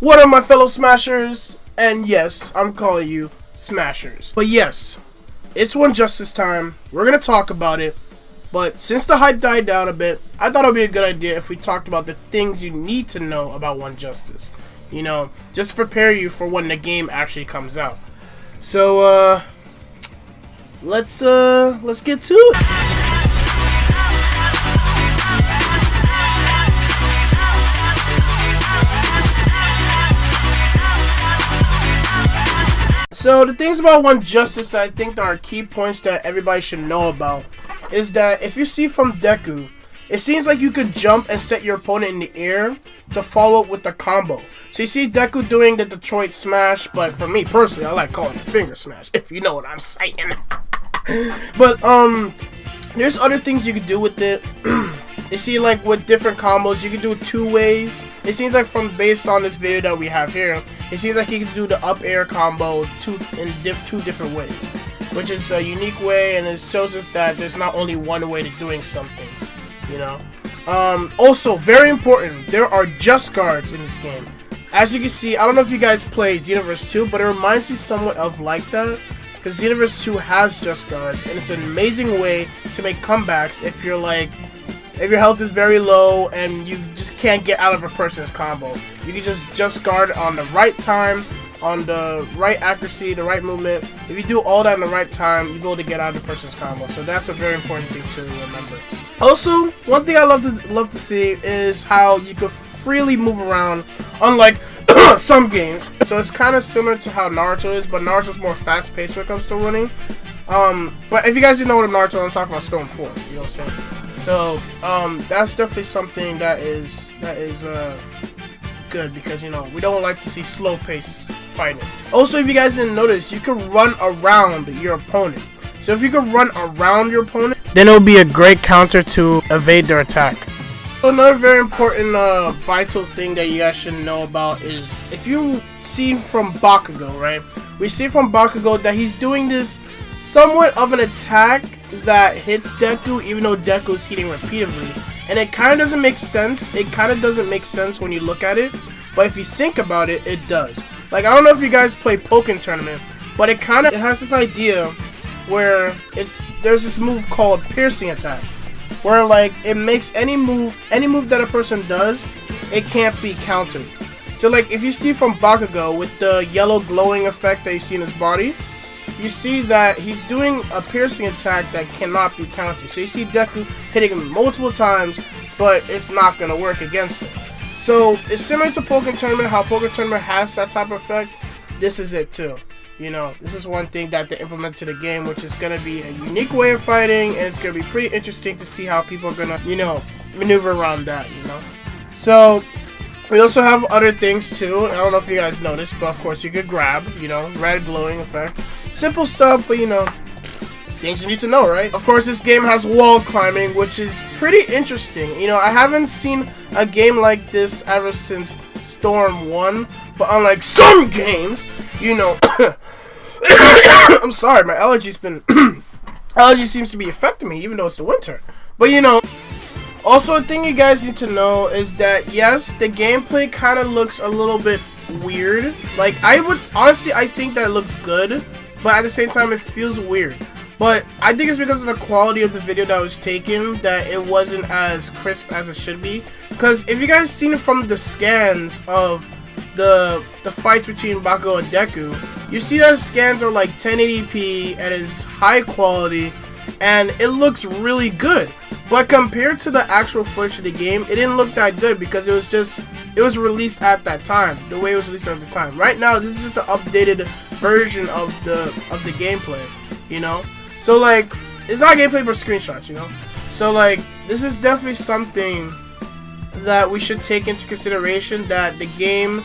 What are my fellow Smashers? And yes, I'm calling you Smashers. But yes, it's One Justice time. We're going to talk about it. But since the hype died down a bit, I thought it would be a good idea if we talked about the things you need to know about One Justice. You know, just to prepare you for when the game actually comes out. So, let's get to it. So the things about One Justice that I think are key points that everybody should know about is that if you see from Deku, it seems like you could jump and set your opponent in the air to follow up with the combo. So you see Deku doing the Detroit Smash, but for me personally, I like calling it Finger Smash, if you know what I'm saying. But there's other things you could do with it. You see, like with different combos, you can do it two ways. It seems like based on this video that we have here, it seems like you can do the up air combo two different ways, which is a unique way, and it shows us that there's not only one way to doing something, you know. Also, very important, there are just guards in this game. As you can see, I don't know if you guys play Xenoverse 2, but it reminds me somewhat of like that, because Xenoverse 2 has just guards, and it's an amazing way to make comebacks if you're like, if your health is very low and you just can't get out of a person's combo. You can just guard on the right time, on the right accuracy, the right movement. If you do all that in the right time, you'll be able to get out of the person's combo. So that's a very important thing to remember. Also, one thing I love to see is how you can freely move around, unlike some games. So it's kind of similar to how Naruto is, but Naruto's more fast-paced when it comes to running. But if you guys didn't know what Naruto, I'm talking about Stone 4. You know what I'm saying? So, that's definitely something that is good, because, you know, we don't like to see slow-paced fighting. Also, if you guys didn't notice, you can run around your opponent. So if you can run around your opponent, then it will be a great counter to evade their attack. So another very important, vital thing that you guys should know about is, if you see from Bakugo, right? We see from Bakugo that he's doing this somewhat of an attack that hits Deku, even though Deku's hitting repeatedly, and it kind of doesn't make sense. It kind of doesn't make sense when you look at it, but if you think about it, it does. Like, I don't know if you guys play Pokken Tournament, but it has this idea where there's this move called piercing attack, where like it makes any move that a person does, it can't be countered. So like if you see from Bakugo with the yellow glowing effect that you see in his body, you see that he's doing a piercing attack that cannot be countered. So you see Deku hitting him multiple times, but it's not going to work against him. So it's similar to Pokken Tournament, how Pokken Tournament has that type of effect. This is it too. You know, this is one thing that they implement to the game, which is going to be a unique way of fighting, and it's going to be pretty interesting to see how people are going to, you know, maneuver around that, you know. So we also have other things too. I don't know if you guys noticed, but of course you could grab, you know, red glowing effect. Simple stuff, but you know, things you need to know, right? Of course, this game has wall climbing, which is pretty interesting. You know, I haven't seen a game like this ever since Storm 1, but unlike some games, you know, I'm sorry, my allergy seems to be affecting me, even though it's the winter. But you know, also a thing you guys need to know is that yes, the gameplay kind of looks a little bit weird. Like, I think that it looks good, but at the same time it feels weird. But I think it's because of the quality of the video that was taken that it wasn't as crisp as it should be. Because if you guys seen it from the scans of the fights between Bakugo and Deku, you see that the scans are like 1080p and is high quality, and it looks really good. But compared to the actual footage of the game, it didn't look that good because it was released at that time, the way it was released at the time. Right now, this is just an updated version of the gameplay, you know. So like, it's not gameplay but screenshots, you know. So like, this is definitely something that we should take into consideration, that the game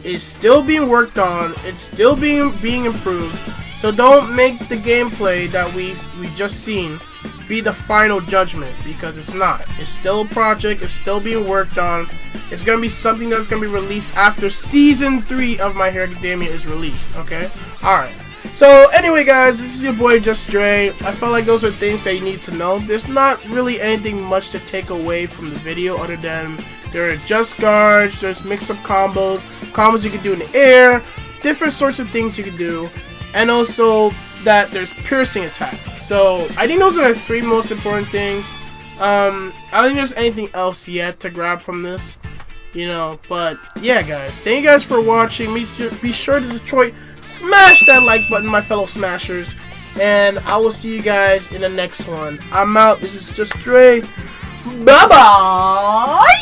is still being worked on, it's still being improved. So don't make the gameplay that we just seen be the final judgment, because it's not. It's still a project, it's still being worked on. It's gonna be something that's gonna be released after season 3 of My Hero Academia is released, okay? Alright. So anyway guys, this is your boy Just Dre. I felt like those are things that you need to know. There's not really anything much to take away from the video other than There are just guards, there's mix-up combos, combos you can do in the air, different sorts of things you can do, and also that there's piercing attack. So I think those are the 3 most important things. I don't think there's anything else yet to grab from this, you know. But yeah, guys, thank you guys for watching. Be sure to smash that like button, my fellow smashers, and I will see you guys in the next one. I'm out. This is just Dre. Bye bye.